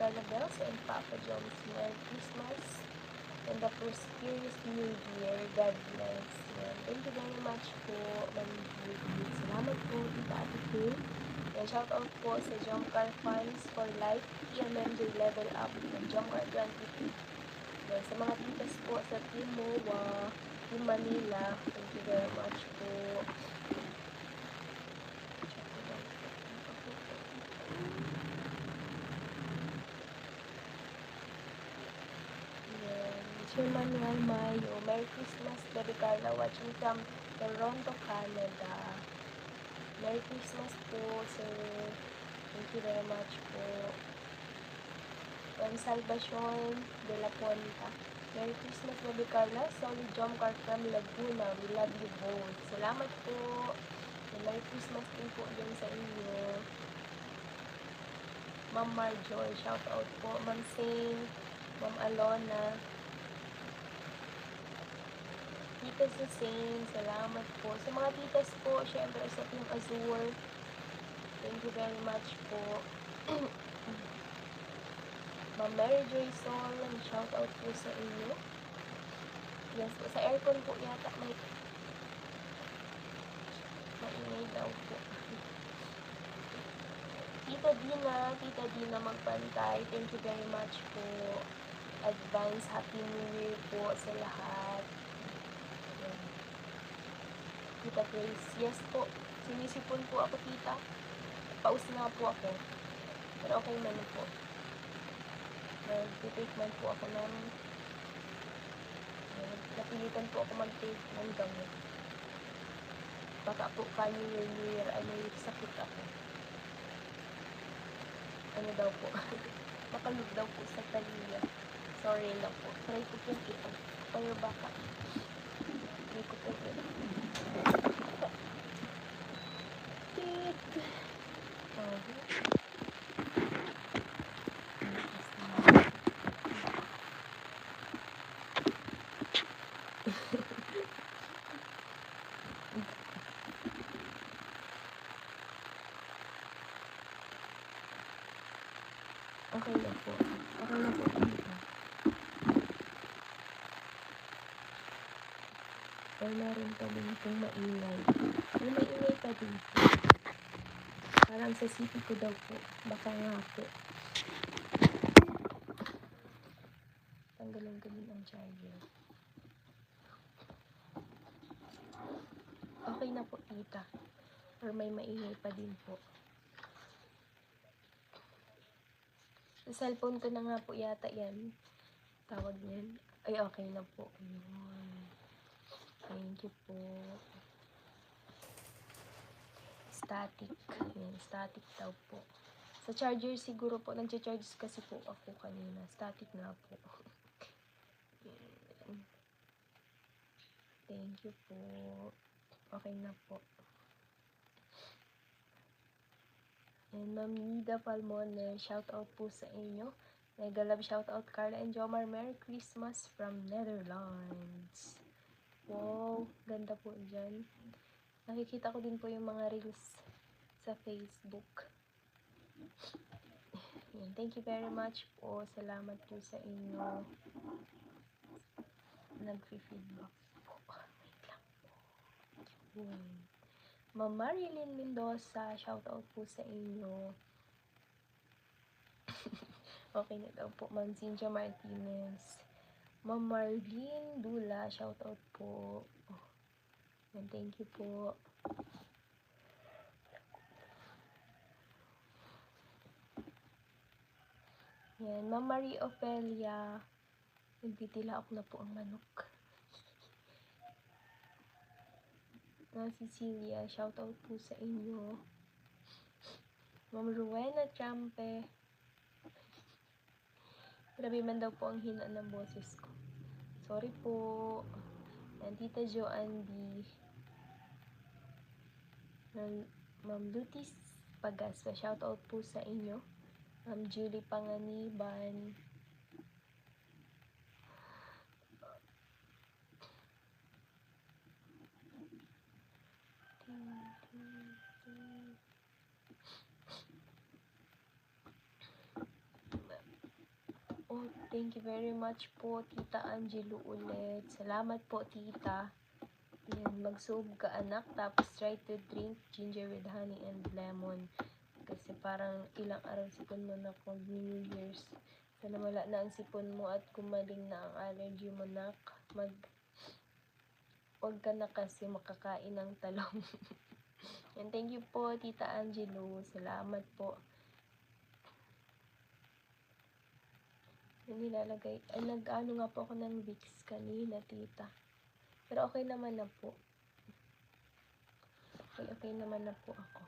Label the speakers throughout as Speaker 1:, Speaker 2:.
Speaker 1: Carla Bells and Papa John's Merry Christmas and the prosperous New Year. God bless. Yan. Thank you very much po, Ma'am Judy. Salamat po, Tita Ate Phil. And shout out po sa Jomcar Funds for Life, TMMJ Level Up, and Jomcar 23. Yan. Sa mga titas po sa Team MOA, Team Manila, thank you very much po. Sir Manuel Mayo, Merry Christmas, Baby Carla, watching from Toronto, Canada. Merry Christmas po, sir. Thank you very much po. From Salvacion de la Puerta. Merry Christmas, Baby Carla. Solid Jomcar from Laguna. We love you both. Salamat po. Merry Christmas din po din sa inyo. Ma'am Marjoy, shout out po. Ma'am Saint, Ma'am Alona, Tita Susain, salamat po. Sa mga titas po, syempre sa Team Azure, thank you very much po. Ma'am Mary Joy Sol, shout out po sa inyo. Yes po, sa aircon po yata may maingay daw po. Tita Dina Magpantay, thank you very much po. Advance Happy New Year po sa lahat. Tita Grace, yes po. Sinisipon po ako, tita. Paus nga po ako. Pero okay man po. Nag-treatment po ako ng napilitan po ako mag-take ng gamot. Baka po New Year, may sakit ako. Ano daw po? Makalug daw po sa taliya. Sorry lang po. Try ko po ito. Pero baka hindi ko po ito. Okay na po. Okay na po. Pero meron pa din itong maingay. May maingay pa din po. Parang sa city ko daw po. Baka nga po. Tanggalin ko din ang charger. Okay na po, tita. Or may maingay pa din po. Sa cellphone ko na nga po yata yan. Tawag niyan. Ay, okay na po. Ayun. Thank you po. Static. Ayan, static daw po. Sa charger siguro po, nag-charge kasi po ako kanina. Static nga po. Thank you po. Okay na po. And Ma'am Nida Palmone, shout out po sa inyo. Mega love shout out Carla and Jomar. Merry Christmas from Netherlands. Wow, ganda po dyan. Nakikita ko din po yung mga reels sa Facebook. Yan, thank you very much po. Salamat po sa inyo. Nag-feedback po. Wait lang po. Ma'am Marilyn Mendoza, shout out po sa inyo. Okay na daw po. Ma'am Cynthia Martinez. Ma'am Marlene Dula, shout out po. And thank you po. Yan, Ma'am Marie Ofelia. Nagtitila ako na po ang manok. Ma'am Cecilia, shout out po sa inyo. Ma'am Rowena Champe. Grabe man daw po ang hina ng boses ko. Sorry po. And Tita Joanne B. Ma'am Lutis Pagaspa, shout out po sa inyo. Ma'am Julie Panganiban. Thank you very much po, Tita Angelo ulit. Salamat po, Tita. Yan, mag-sob ka anak, tapos try to drink ginger with honey and lemon. Kasi parang ilang araw sipon mo na kung New Year's. Sana wala na ang sipon mo at kumaling na ang allergy mo nak. Huwag ka na kasi makakain ng talong. And thank you po, Tita Angelo. Salamat po. Nilalagay, nag-ano nga po ako ng Vicks kanina, Tita. Pero okay naman na po. Okay naman na po ako.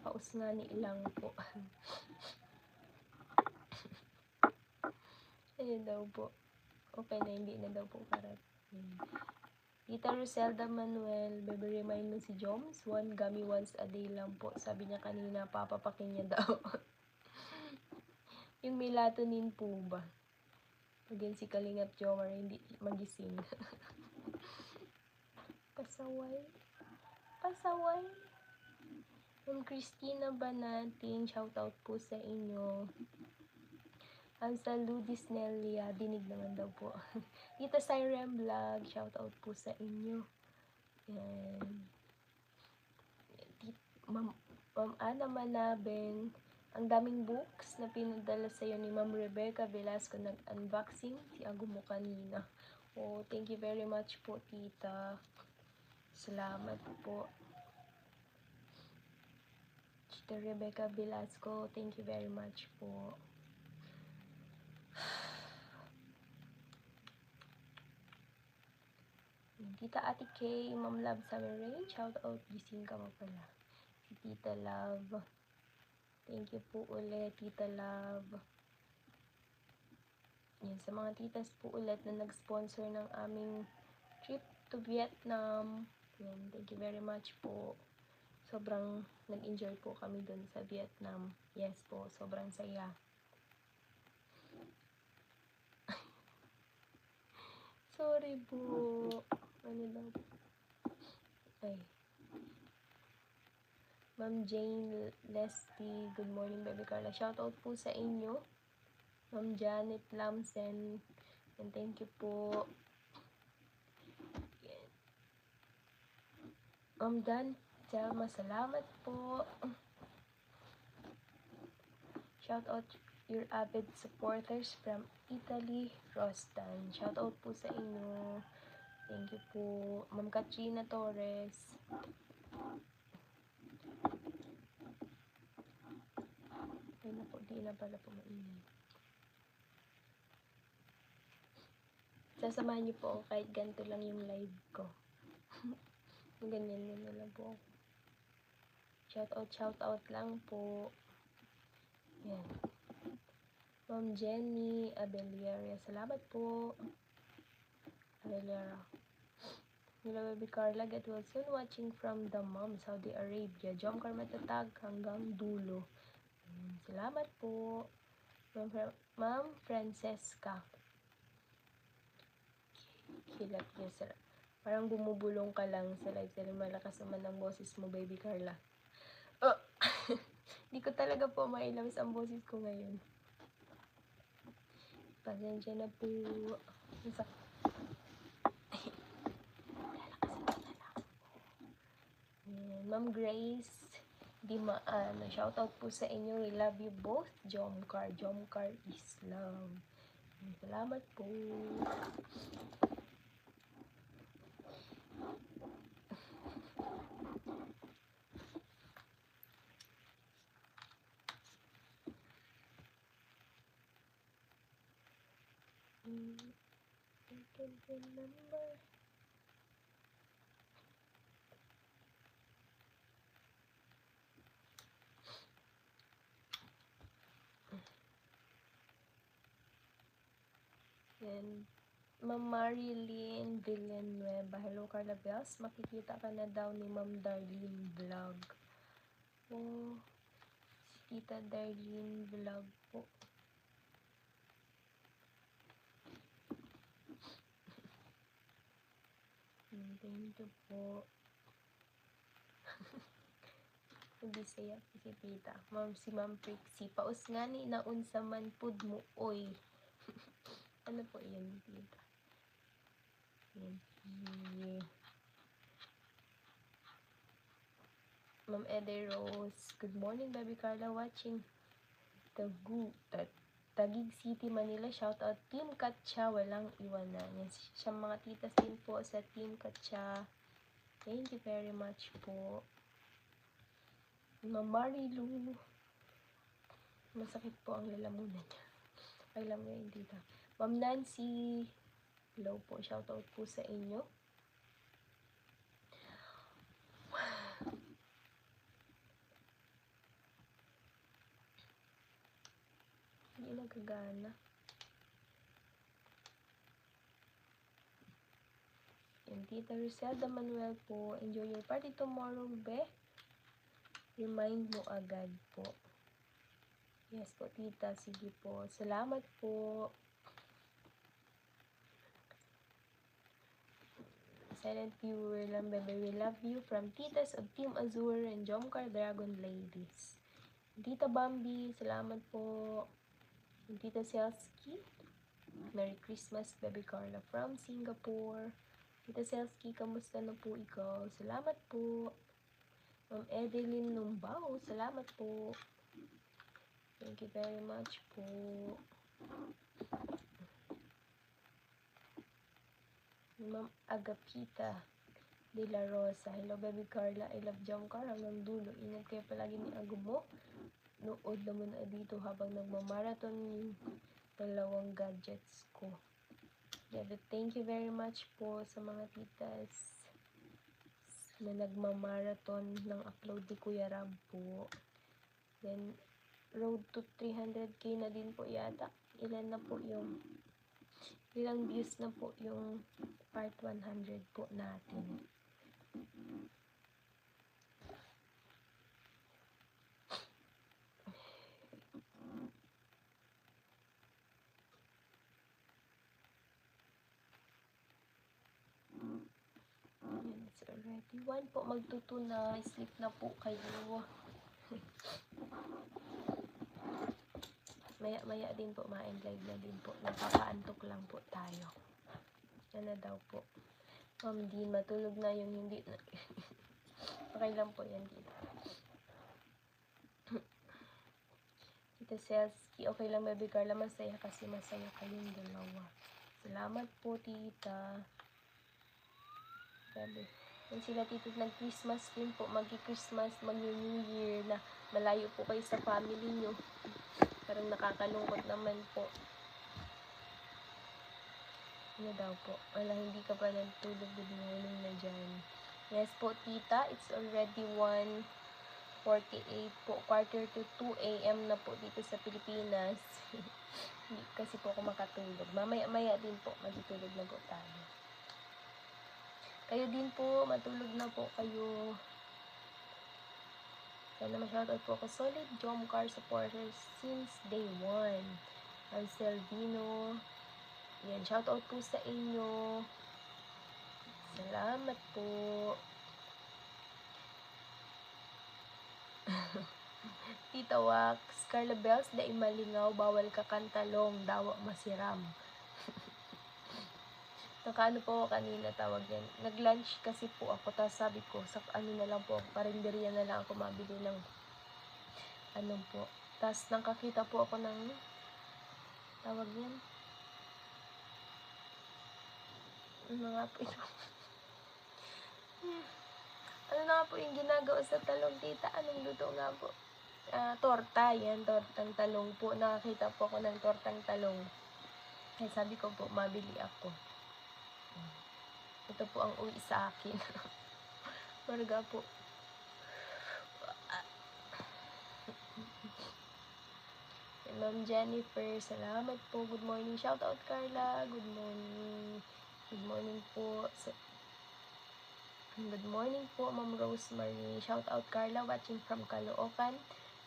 Speaker 1: Paus nga ni ilang po. Ayun daw po. Okay na, hindi na daw po parating. Tita Roselda Manuel, baby remind mo si Joms, 1 gummy once a day lang po. Sabi niya kanina, papapakin niya daw. Yung melatonin po ba? Pag yun si Kalingap Jomar, hindi magising. Pasaway. Pasaway. Yung Christina Banating, shoutout po sa inyo. Ang sa Ludis Nelia, dinig naman daw po. Tita Siren Vlog, shoutout po sa inyo. Yan. Ma'am Ana Manabeng, ang daming books na pinadala sa'yo ni Ma'am Rebecca Velasco, nag-unboxing si Ago mo kanina. Oh, thank you very much po, Tita. Salamat po. Tita Rebecca Velasco, thank you very much po. Tita Ate Kay, Ma'am Love Summer Rain, shout out, gising ka mo pala. Si Tita Love, thank you po ulit, Tita Love. Yan, sa mga titas po ulit na nag-sponsor ng aming trip to Vietnam. Yan, thank you very much po. Sobrang nag-enjoy po kami dun sa Vietnam. Yes po, sobrang saya. Sorry po. Ano daw? Ay. Ma'am Jane Leslie, good morning, Baby Carla. Shoutout po sa inyo. Ma'am Janet Lamsen, and thank you po. Yan. Ma'am Dan, salamat po. Shoutout your avid supporters from Italy, Rostan. Shoutout po sa inyo. Thank you po. Ma'am Katrina Torres. Ay na po, di na pala po mainit. Sasamahan niyo po ako kahit ganito lang yung live ko. Ganyan na lang po. Shoutout lang po. Yan. Ma'am Jenny Abeliera, salamat po. Abeliera. Hello, Baby Carla. Get well soon. Watching from the Mom, Saudi Arabia. Jomcar matatag hanggang dulo. Salamat po. Ma'am Francesca. Kilat niya sila. Parang bumubulong ka lang sa live. Malakas naman ang boses mo, Baby Carla. Oh! Hindi ko talaga po mailabas ang boses ko ngayon. Pasensya na po. Ma'am Grace Dimaan, shoutout po sa inyo. We love you both. Jomcar is love. Salamat po. I can remember. And Ma'am Marilyn Villanueva. Hello, Carla Bells. Makikita ka na daw ni Ma'am Darlene Vlog. Oh, si Tita Darlene Vlog po. Thank you po. Bisaya si tita. Si Ma'am Trixie. Paus nga ni naunsa man pud mo, oy. Ano po yun, tita? Ma'am Ede Rose. Good morning, Baby Carla. Watching Taguig City, Manila. Shout out Team Katcha. Walang iwanan. Yan siya mga titas din po sa Team Katcha. Thank you very much po. Ma'am Marilu. Masakit po ang lalamunan. Alam mo yun, tita. Ma'am Nancy. Hello po. Shout out po sa inyo. Hindi nagagana. Yan, Tita Rizelda Manuel po. Enjoy your party tomorrow, be. Remind mo agad po. Yes po, tita. Sige po. Salamat po. Silent viewer lang, bebe. We love you. From Titas of Team Azure and Jomcar Dragon Ladies. Tita Bambi, salamat po. Tita Selski, Merry Christmas, Baby Carla from Singapore. Tita Selski, kamusta na po ikaw? Salamat po. Ma'am Edeline Numbao, salamat po. Thank you very much po. Ma'am Agapita De La Rosa. Hello, Baby Carla. I love Jomcar hanggang dulo. Ingat kayo palagi ni Ago mo. Nood naman na dito habang nagmamarathon yung dalawang gadgets ko. Yeah, thank you very much po sa mga titas na nagmamarathon ng upload ni Kuya Rab po. Then, road to 300k na din po yata. Ilan na po yung ilang views na po yung part 100 po natin. Yan, it's already 1 po. Magtuto na. Sleep na po kayo. Maya din po, ma-end live na din po. Nagpapaantok lang po tayo. Ano daw po? Ma'am Dean, matulog na yung hindi na. Okay lang po yan, tita. Tita Selski, okay lang, Baby Carla. Masaya kasi masaya kayong dalawa. Salamat po, tita. Sabi. Yan sila, tita, nag-Christmas din po. Mag-Christmas, mag-New Year na malayo po kayo sa family nyo. Parang nakakalungkot naman po. Ano daw po? Wala, hindi ka pa nagtulog. Good morning na dyan. Yes po, tita. It's already 1:48 po. Quarter to 2 a.m. na po dito sa Pilipinas. Hindi kasi po ako makatulog. Mamaya din po. Matutulog na po tayo. Kayo din po. Matulog na po kayo. Sana ma-shoutout po ako. Solid Jomcar supporters since day 1. Anselvino. Yan, shoutout po sa inyo. Salamat po. Tita Wax, Carla Bells, da imalingaw, bawal ka kantalong, dawa masiram. Nakaano po ako kanina, tawag yan. Nag-lunch kasi po ako, tapos sabi ko, sa ano na lang po ako, karinderya na lang ako mabili ng ano po. Tapos nakakita po ako ng, tawag yan. Ano nga po ito? Ano na po yung ginagawa sa talong, tita? Anong luto nga po? Torta, yan, tortang talong po. Nakakita po ako ng tortang talong. Kaya sabi ko po, mabili ako. Ito po ang uwi sa akin. Marga po. Ma'am Jennifer, salamat po. Good morning. Shout out, Carla. Good morning. Good morning po. Good morning po, Ma'am Rosemary. Shout out, Carla, watching from Caloocan.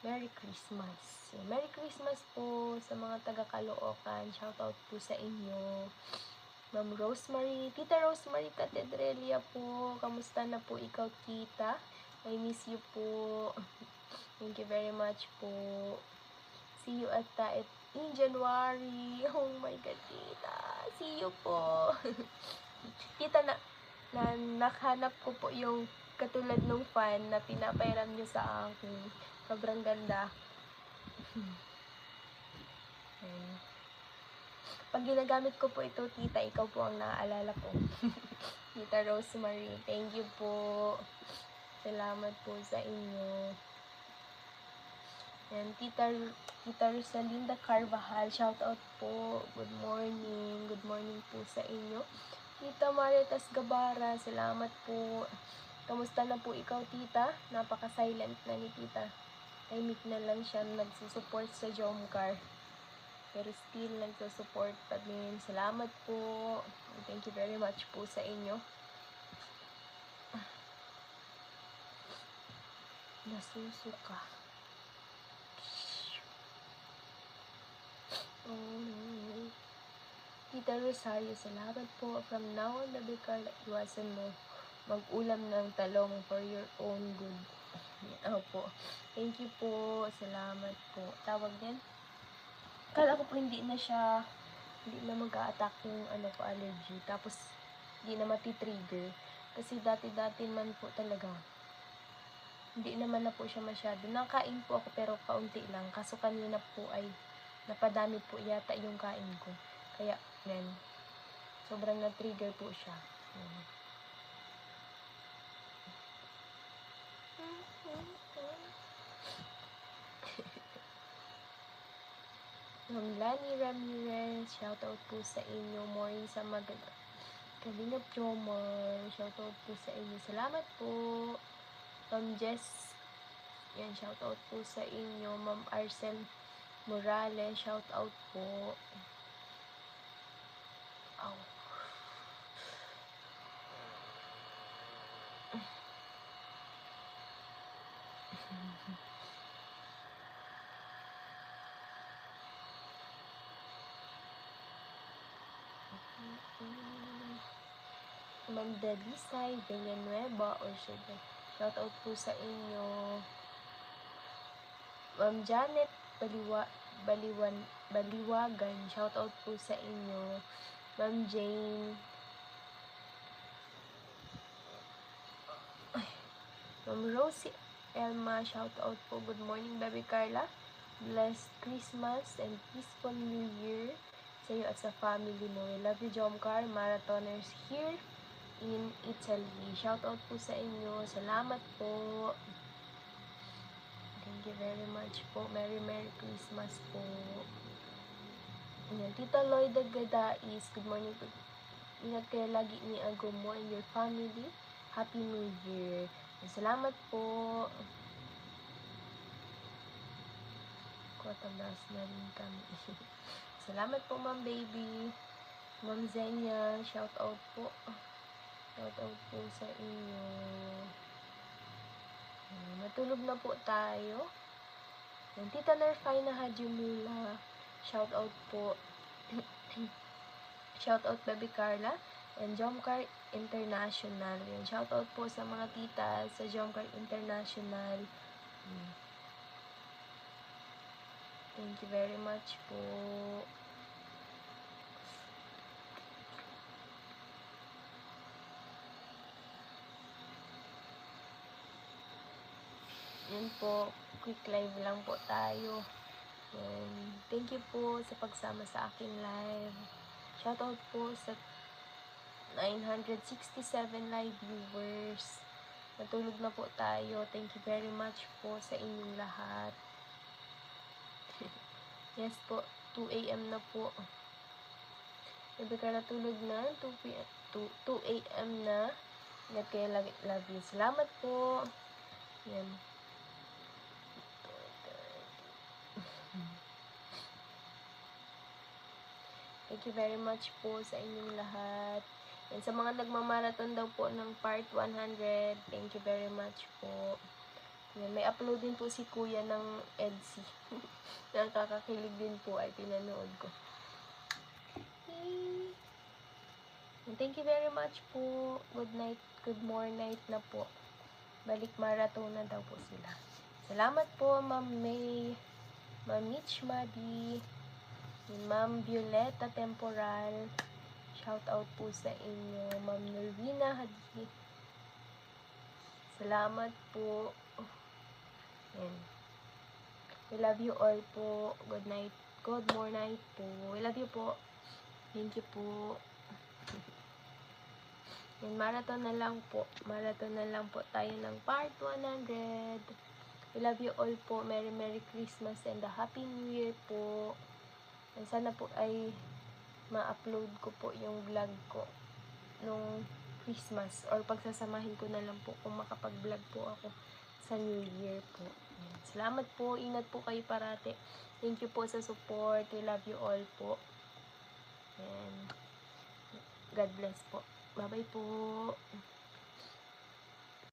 Speaker 1: Merry Christmas. Merry Christmas po sa mga taga Caloocan. Shout out po sa inyo. Ma'am Rosemary, Tita Rosemary Catedrelia po. Kamusta na po ikaw, tita? I miss you po. Thank you very much po. See you at Taet in January. Oh my God, tita. See you po. Tita, nakahanap ko po yung katulad ng fan na pinapairam niyo sa akin. Sobrang ganda. Pag ginagamit ko po ito, tita, ikaw po ang naaalala ko. Tita Rosemary, thank you po. Salamat po sa inyo. And Tita Rosalinda Carvajal, shout out po. Good morning. Good morning po sa inyo. Tita Maritas Gabara, salamat po. Kamusta na po ikaw, tita? Napaka-silent na ni tita. Tahimik na lang siya nagsusupport sa Jomcar. Pero still nagsusupport pa din. Salamat po. Thank you very much po sa inyo. Nasusuka. Tita Rosario, salamat po. From now on, Baby Carla, iwasan mo mag-ulam ng talong for your own good. Opo. Thank you po. Salamat po. Tawag din. Kala ko po hindi na mag-a-attack yung allergy. Tapos, hindi na mati-trigger. Kasi dati-dati man po talaga. Hindi naman na po siya masyado. Nakain po ako pero kaunti lang. Kaso kanina po ay napadami po yata yung kain ko. Kaya, yan. Sobrang na-trigger po siya. Ma'am Lani Ramirez, shoutout po sa inyo. Morning sa maganda. Kalingap Jomar, shoutout po sa inyo. Salamat po. Ma'am Jess, yan, shoutout po sa inyo. Ma'am Arcel Morales, shoutout po. Oh. Ma'am Delisay Villanueva or shoutout po sa inyo. Ma'am Janet Baliwagan, shoutout po sa inyo. Ma'am Jane, Ma'am Rosie Elma, shoutout po. Good morning, Baby Carla. Blessed Christmas and peaceful New Year sa iyo at sa family mo. We love you, Jomcar. Marathoners here in Italy. Shoutout po sa inyo. Salamat po. Thank you very much po. Merry Christmas po. Ayan, Tita Lloyda Gadais, good morning po. Ingat kayo lagi ni Agomo and your family. Happy New Year. Salamat po. Kotabas na rin kami. Salamat po, Ma'am Baby. Ma'am Zenya, shout out po. Shout out po sa inyo. Matulog na po tayo. Yung Tita Nerfina Hajimula, shout out po. Shout out Baby Carla and Jomcar International. Yan, shout out po sa mga tita sa Jomcar International. Thank you very much po. Yan po, quick live lang po tayo. And thank you po sa pagsama sa aking live. Shoutout po sa 967 live viewers. Natulog na po tayo. Thank you very much po sa inyong lahat. Yes po, 2 a.m. na po. Sabi ka natulog na, 2 a.m. na. Ingat kayo lagi, love you. Salamat po. Yan. Thank you very much po sa inyong lahat. And sa mga nagmamarathon daw po ng part 100, thank you very much po. Yan, may upload din po si Kuya ng EDC. Nakakakilig din po ay pinanood ko. And thank you very much po. Good night, good morning night na po. balik marathon na daw po sila. Salamat po, Ma'am May, Ma'am Mitch Madi, Ma'am Violeta Temporal. Shout out po sa inyo, Ma'am Norvina Hadi. Salamat po. Yan. We love you all po. Good night. Good morning po. We love you po. Thank you po. Yan, marathon na lang po. Marathon na lang po tayo ng part 100. We love you all po. Merry Merry Christmas and a Happy New Year po. And sana po ay ma-upload ko po yung vlog ko nung Christmas or pagsasamahin ko na lang po kung makapag-vlog po ako sa New Year po. Yan. Salamat po. Ingat po kayo parate. Thank you po sa support. We love you all po. And God bless po. Bye-bye po.